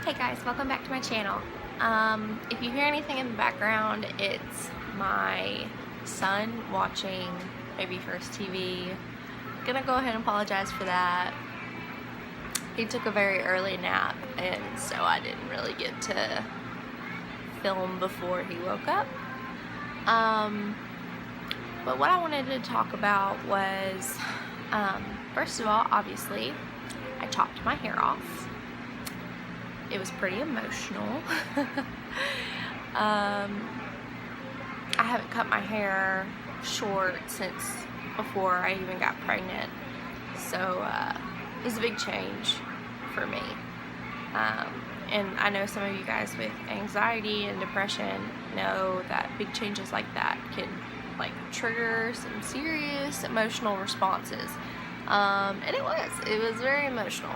Hey guys, welcome back to my channel. If you hear anything in the background, it's my son watching Baby First TV. Gonna go ahead and apologize for that. He took a very early nap, and so I didn't really get to film before he woke up. But what I wanted to talk about was, first of all, obviously, I chopped my hair off. It was pretty emotional. I haven't cut my hair short since before I even got pregnant, so it was a big change for me. And I know some of you guys with anxiety and depression know that big changes like that can trigger some serious emotional responses. And it was very emotional.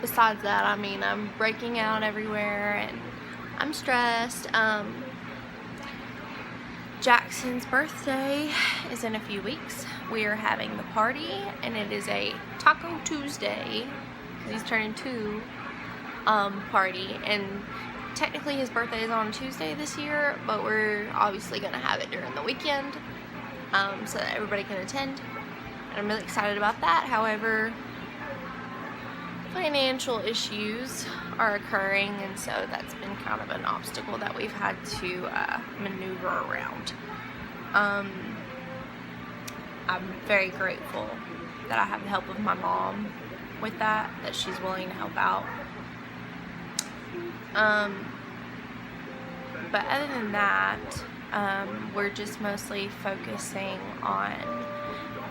Besides that, I mean, I'm breaking out everywhere and I'm stressed. Jackson's birthday is in a few weeks. We are having the party, and it is a Taco Tuesday, because he's turning 2, party, and technically his birthday is on Tuesday this year, but we're obviously going to have it during the weekend, so that everybody can attend, and I'm really excited about that. However, financial issues are occurring, and so that's been kind of an obstacle that we've had to maneuver around. I'm very grateful that I have the help of my mom with that she's willing to help out. But other than that, we're just mostly focusing on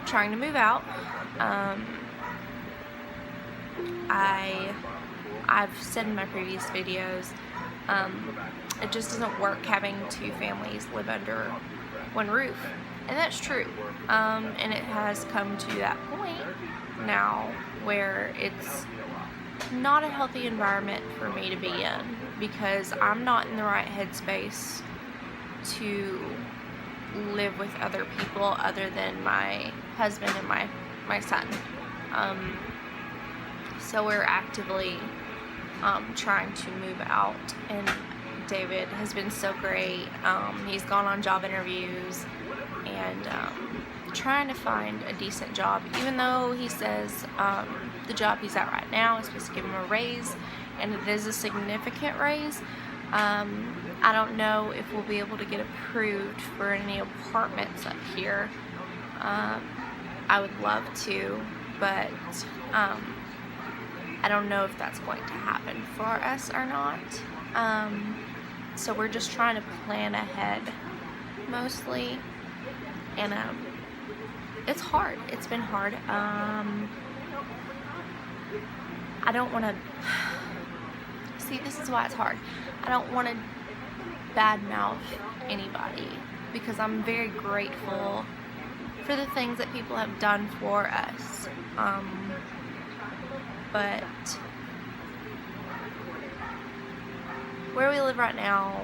trying to move out. I've said in my previous videos, it just doesn't work having 2 families live under one roof, and that's true. And it has come to that point now where it's not a healthy environment for me to be in, because I'm not in the right headspace to live with other people other than my husband and my son. So we're actively trying to move out, and David has been so great. He's gone on job interviews and trying to find a decent job, even though he says the job he's at right now is supposed to give him a raise, and it is a significant raise. I don't know if we'll be able to get approved for any apartments up here. I would love to, but I don't know if that's going to happen for us or not. So we're just trying to plan ahead mostly, and it's hard. It's been hard. I don't want to see, this is why it's hard. I don't want to badmouth anybody, because I'm very grateful for the things that people have done for us. But where we live right now,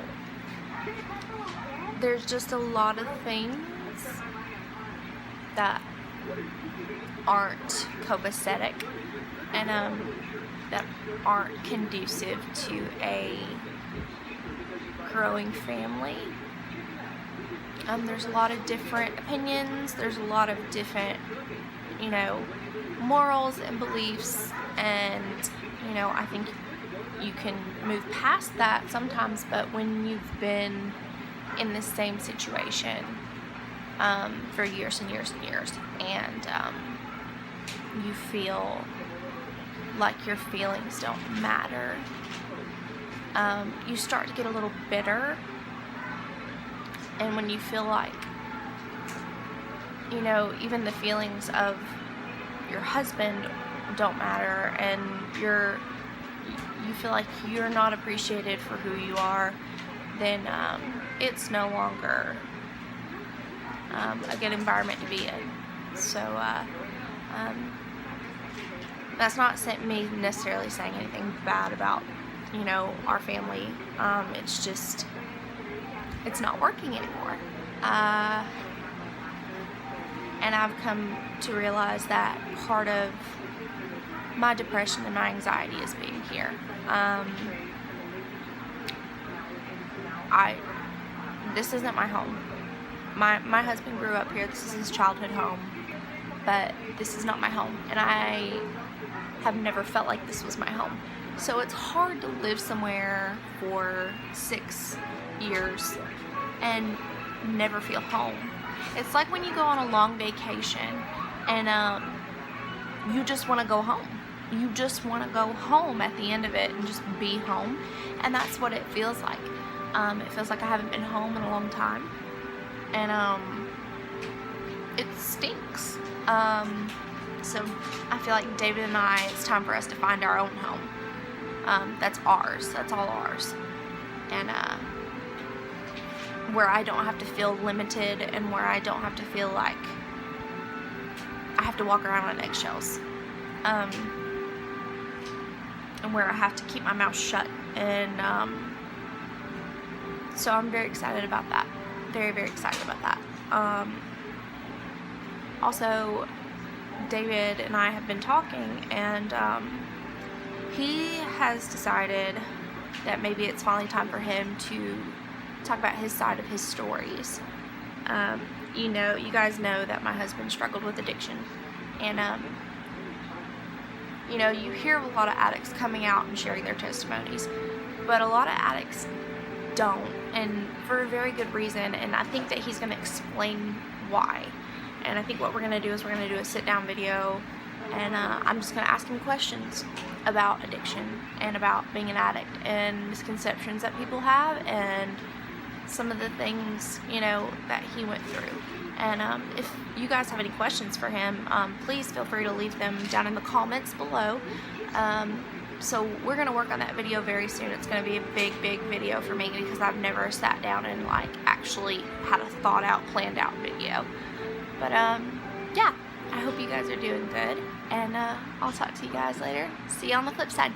there's just a lot of things that aren't copacetic and that aren't conducive to a growing family. There's a lot of different opinions, there's a lot of different, morals and beliefs, and I think you can move past that sometimes, but when you've been in the same situation for years and years and years, and you feel like your feelings don't matter, you start to get a little bitter. And when you feel like, even the feelings of your husband don't matter, and you feel like you're not appreciated for who you are, then it's no longer a good environment to be in. So that's not me necessarily saying anything bad about our family. It's just, it's not working anymore. And I've come to realize that part of my depression and my anxiety is being here. This isn't my home. My husband grew up here. This is his childhood home, but this is not my home, and I have never felt like this was my home. So it's hard to live somewhere for 6 years and never feel home. It's like when you go on a long vacation and you just want to go home. You just want to go home at the end of it and just be home, and that's what it feels like. It feels like I haven't been home in a long time, and it stinks. So I feel like David and I, it's time for us to find our own home. That's ours. That's all ours. And where I don't have to feel limited, and where I don't have to feel like I have to walk around on eggshells. And where I have to keep my mouth shut. And so I'm very excited about that. Very, very excited about that. Also, David and I have been talking, and he has decided that maybe it's finally time for him to talk about his side of his stories. You guys know that my husband struggled with addiction, and you hear of a lot of addicts coming out and sharing their testimonies, but a lot of addicts don't, and for a very good reason, and I think that he's going to explain why. And I think what we're going to do is we're going to do a sit-down video, and I'm just going to ask him questions about addiction and about being an addict and misconceptions that people have, and some of the things, that he went through. And if you guys have any questions for him, please feel free to leave them down in the comments below. So we're going to work on that video very soon. It's going to be a big, big video for me, because I've never sat down and actually had a thought out, planned out video. But yeah, I hope you guys are doing good, and I'll talk to you guys later. See you on the flip side.